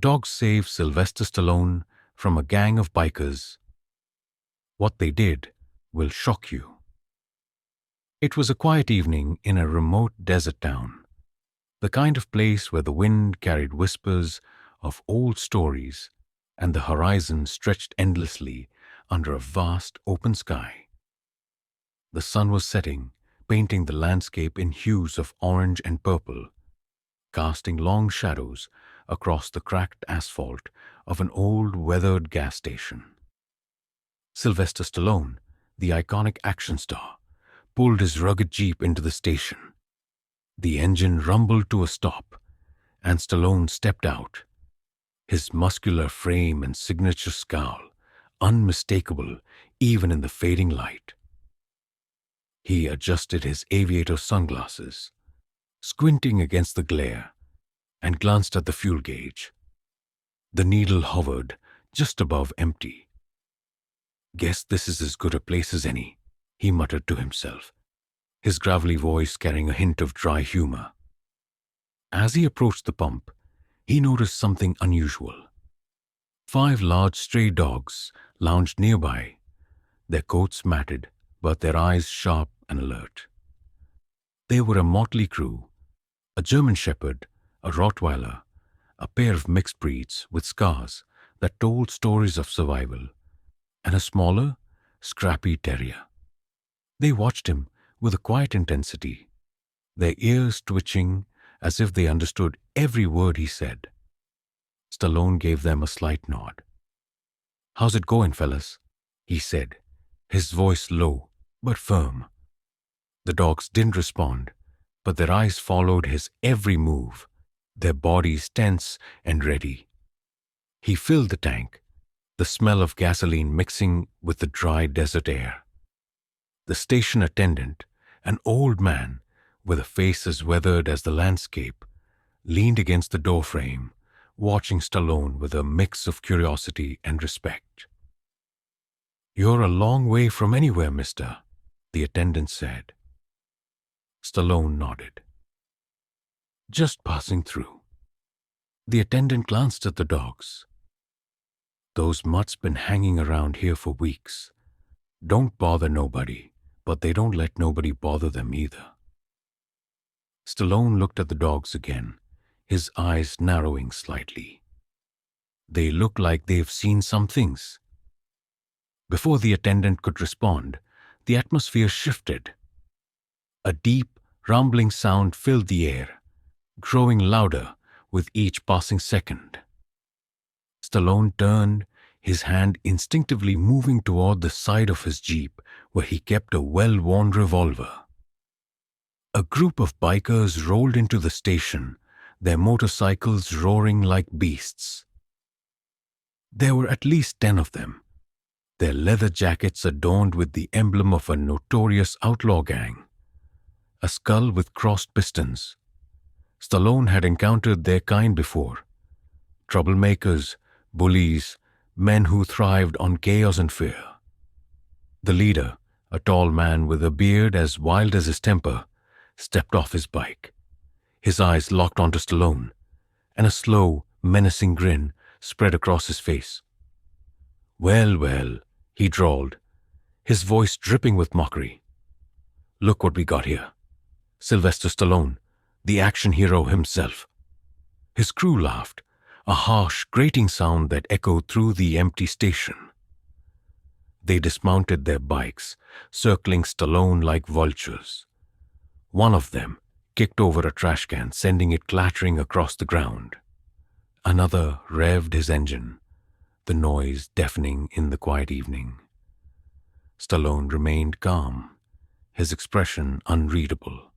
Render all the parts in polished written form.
Dogs save Sylvester Stallone from a gang of bikers. What they did will shock you. It was a quiet evening in a remote desert town, the kind of place where the wind carried whispers of old stories and the horizon stretched endlessly under a vast open sky. The sun was setting, painting the landscape in hues of orange and purple, casting long shadows across the cracked asphalt of an old weathered gas station. Sylvester Stallone, the iconic action star, pulled his rugged Jeep into the station. The engine rumbled to a stop, and Stallone stepped out, his muscular frame and signature scowl unmistakable even in the fading light. He adjusted his aviator sunglasses, squinting against the glare, and glanced at the fuel gauge. The needle hovered just above empty. "Guess this is as good a place as any," he muttered to himself, his gravelly voice carrying a hint of dry humor. As he approached the pump, he noticed something unusual. 5 large stray dogs lounged nearby, their coats matted, but their eyes sharp and alert. They were a motley crew: a German shepherd, a Rottweiler, a pair of mixed breeds with scars that told stories of survival, and a smaller, scrappy terrier. They watched him with a quiet intensity, their ears twitching as if they understood every word he said. Stallone gave them a slight nod. "How's it going, fellas?" he said, his voice low but firm. The dogs didn't respond, but their eyes followed his every move, their bodies tense and ready. He filled the tank, the smell of gasoline mixing with the dry desert air. The station attendant, an old man with a face as weathered as the landscape, leaned against the doorframe, watching Stallone with a mix of curiosity and respect. "You're a long way from anywhere, mister," the attendant said. Stallone nodded. "Just passing through." The attendant glanced at the dogs. "Those mutts been hanging around here for weeks. Don't bother nobody, but they don't let nobody bother them either." Stallone looked at the dogs again, his eyes narrowing slightly. "They look like they've seen some things." Before the attendant could respond, the atmosphere shifted. A deep, rumbling sound filled the air, growing louder with each passing second. Stallone turned, his hand instinctively moving toward the side of his Jeep where he kept a well-worn revolver. A group of bikers rolled into the station, their motorcycles roaring like beasts. There were at least 10 of them, their leather jackets adorned with the emblem of a notorious outlaw gang, a skull with crossed pistons. Stallone had encountered their kind before: troublemakers, bullies, men who thrived on chaos and fear. The leader, a tall man with a beard as wild as his temper, stepped off his bike. His eyes locked onto Stallone, and a slow, menacing grin spread across his face. "Well, well," he drawled, his voice dripping with mockery. "Look what we got here. Sylvester Stallone, the action hero himself." His crew laughed, a harsh, grating sound that echoed through the empty station. They dismounted their bikes, circling Stallone like vultures. One of them kicked over a trash can, sending it clattering across the ground. Another revved his engine, the noise deafening in the quiet evening. Stallone remained calm, his expression unreadable.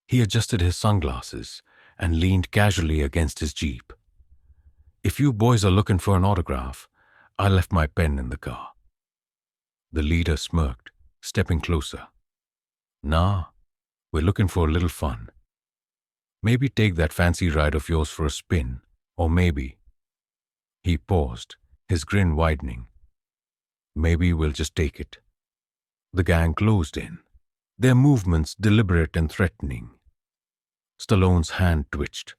He adjusted his sunglasses and leaned casually against his Jeep. "If you boys are looking for an autograph, I left my pen in the car." The leader smirked, stepping closer. "Nah, we're looking for a little fun. Maybe take that fancy ride of yours for a spin, or maybe—" He paused, his grin widening. "Maybe we'll just take it." The gang closed in, their movements deliberate and threatening. Stallone's hand twitched,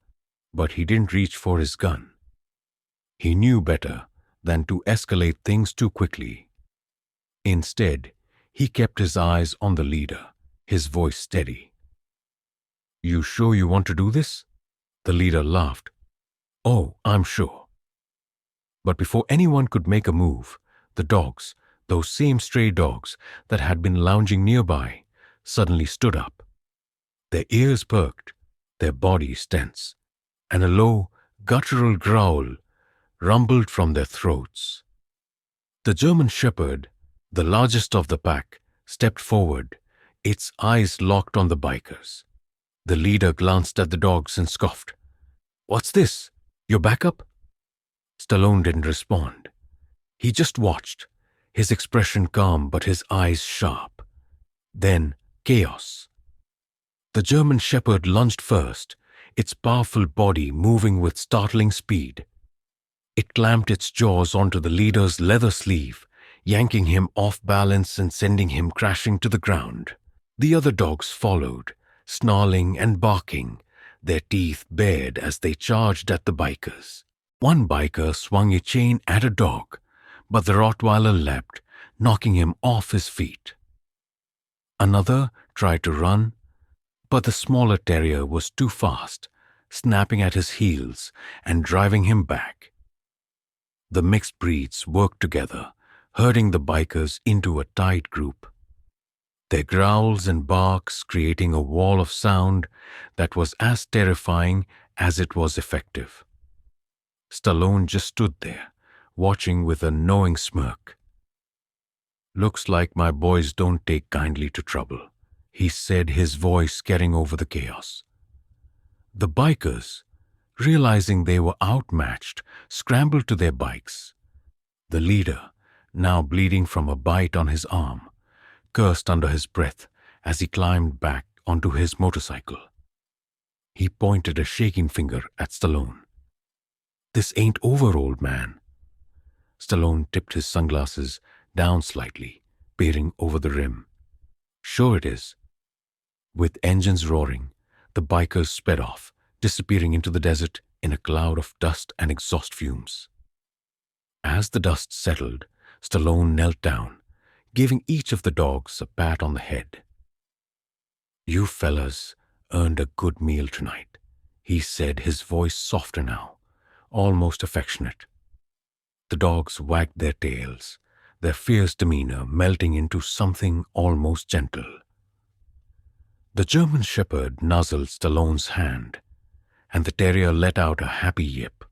but he didn't reach for his gun. He knew better than to escalate things too quickly. Instead, he kept his eyes on the leader, his voice steady. "You sure you want to do this?" The leader laughed. "Oh, I'm sure." But before anyone could make a move, the dogs, those same stray dogs that had been lounging nearby, suddenly stood up. Their ears perked, their bodies tense, and a low, guttural growl rumbled from their throats. The German Shepherd, the largest of the pack, stepped forward, its eyes locked on the bikers. The leader glanced at the dogs and scoffed. "What's this? Your backup?" Stallone didn't respond. He just watched, his expression calm but his eyes sharp. Then chaos. The German Shepherd lunged first, its powerful body moving with startling speed. It clamped its jaws onto the leader's leather sleeve, yanking him off balance and sending him crashing to the ground. The other dogs followed, snarling and barking, their teeth bared as they charged at the bikers. One biker swung a chain at a dog, but the Rottweiler leapt, knocking him off his feet. Another tried to run, but the smaller terrier was too fast, snapping at his heels and driving him back. The mixed breeds worked together, herding the bikers into a tight group, their growls and barks creating a wall of sound that was as terrifying as it was effective. Stallone just stood there, watching with a knowing smirk. "Looks like my boys don't take kindly to trouble," he said, his voice carrying over the chaos. The bikers, realizing they were outmatched, scrambled to their bikes. The leader, now bleeding from a bite on his arm, cursed under his breath as he climbed back onto his motorcycle. He pointed a shaking finger at Stallone. "This ain't over, old man." Stallone tipped his sunglasses down slightly, peering over the rim. "Sure it is." With engines roaring, the bikers sped off, disappearing into the desert in a cloud of dust and exhaust fumes. As the dust settled, Stallone knelt down, giving each of the dogs a pat on the head. "You fellas earned a good meal tonight," he said, his voice softer now, almost affectionate. The dogs wagged their tails, their fierce demeanor melting into something almost gentle. The German Shepherd nuzzled Stallone's hand, and the terrier let out a happy yip.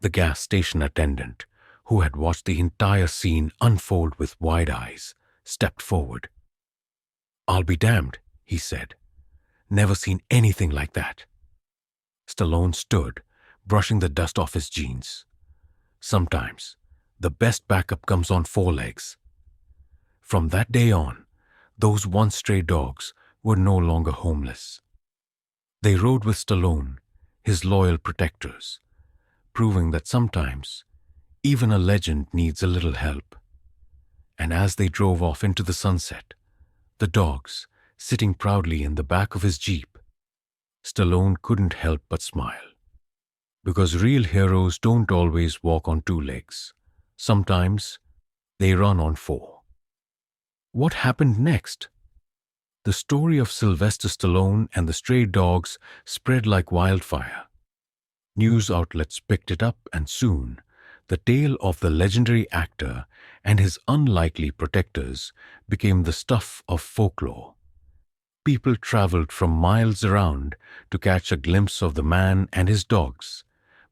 The gas station attendant, who had watched the entire scene unfold with wide eyes, stepped forward. "I'll be damned," he said. "Never seen anything like that." Stallone stood, brushing the dust off his jeans. "Sometimes, the best backup comes on four legs." From that day on, those once stray dogs were no longer homeless. They rode with Stallone, his loyal protectors, proving that sometimes even a legend needs a little help. And as they drove off into the sunset, the dogs sitting proudly in the back of his Jeep, Stallone couldn't help but smile. Because real heroes don't always walk on two legs. Sometimes they run on four. What happened next? The story of Sylvester Stallone and the stray dogs spread like wildfire. News outlets picked it up, and soon the tale of the legendary actor and his unlikely protectors became the stuff of folklore. People traveled from miles around to catch a glimpse of the man and his dogs,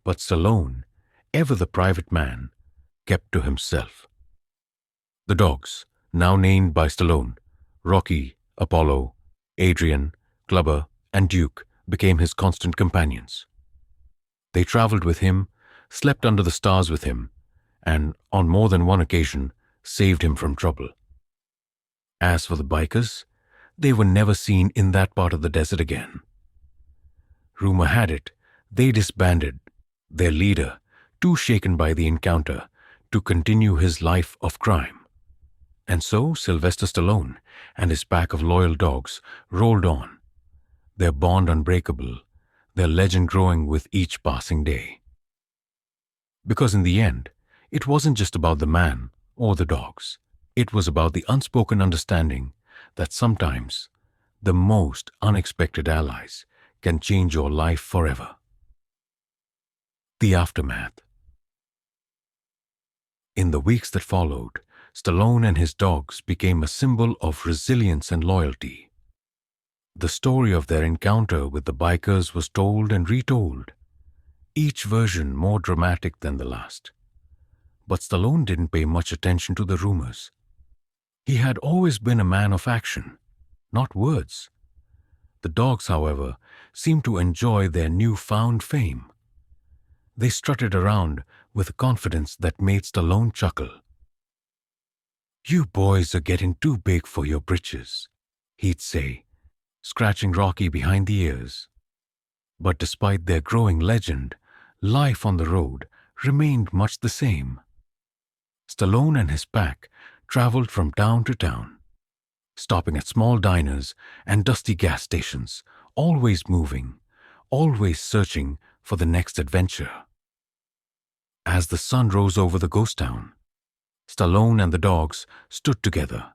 but Stallone, ever the private man, kept to himself. The dogs, now named by Stallone, Rocky, Apollo, Adrian, Clubber, and Duke, became his constant companions. They traveled with him, slept under the stars with him, and, on more than one occasion, saved him from trouble. As for the bikers, they were never seen in that part of the desert again. Rumor had it, they disbanded, their leader, too shaken by the encounter, to continue his life of crime. And so Sylvester Stallone and his pack of loyal dogs rolled on, their bond unbreakable, their legend growing with each passing day. Because in the end, it wasn't just about the man or the dogs. It was about the unspoken understanding that sometimes the most unexpected allies can change your life forever. The aftermath. In the weeks that followed, Stallone and his dogs became a symbol of resilience and loyalty. The story of their encounter with the bikers was told and retold, each version more dramatic than the last. But Stallone didn't pay much attention to the rumors. He had always been a man of action, not words. The dogs, however, seemed to enjoy their newfound fame. They strutted around with a confidence that made Stallone chuckle. "You boys are getting too big for your britches," he'd say, scratching Rocky behind the ears. But despite their growing legend, life on the road remained much the same. Stallone and his pack traveled from town to town, stopping at small diners and dusty gas stations, always moving, always searching for the next adventure. As the sun rose over the ghost town, Stallone and the dogs stood together,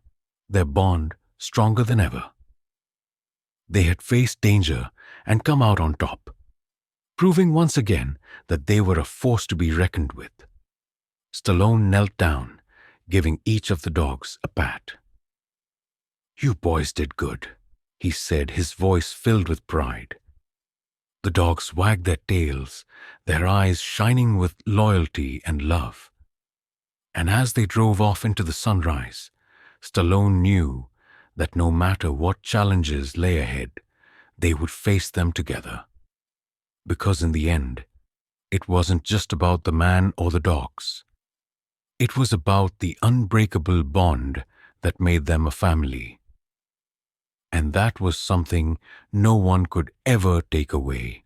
their bond stronger than ever. They had faced danger and come out on top, proving once again that they were a force to be reckoned with. Stallone knelt down, giving each of the dogs a pat. "You boys did good," he said, his voice filled with pride. The dogs wagged their tails, their eyes shining with loyalty and love. And as they drove off into the sunrise, Stallone knew that no matter what challenges lay ahead, they would face them together. Because in the end, it wasn't just about the man or the dogs. It was about the unbreakable bond that made them a family. And that was something no one could ever take away.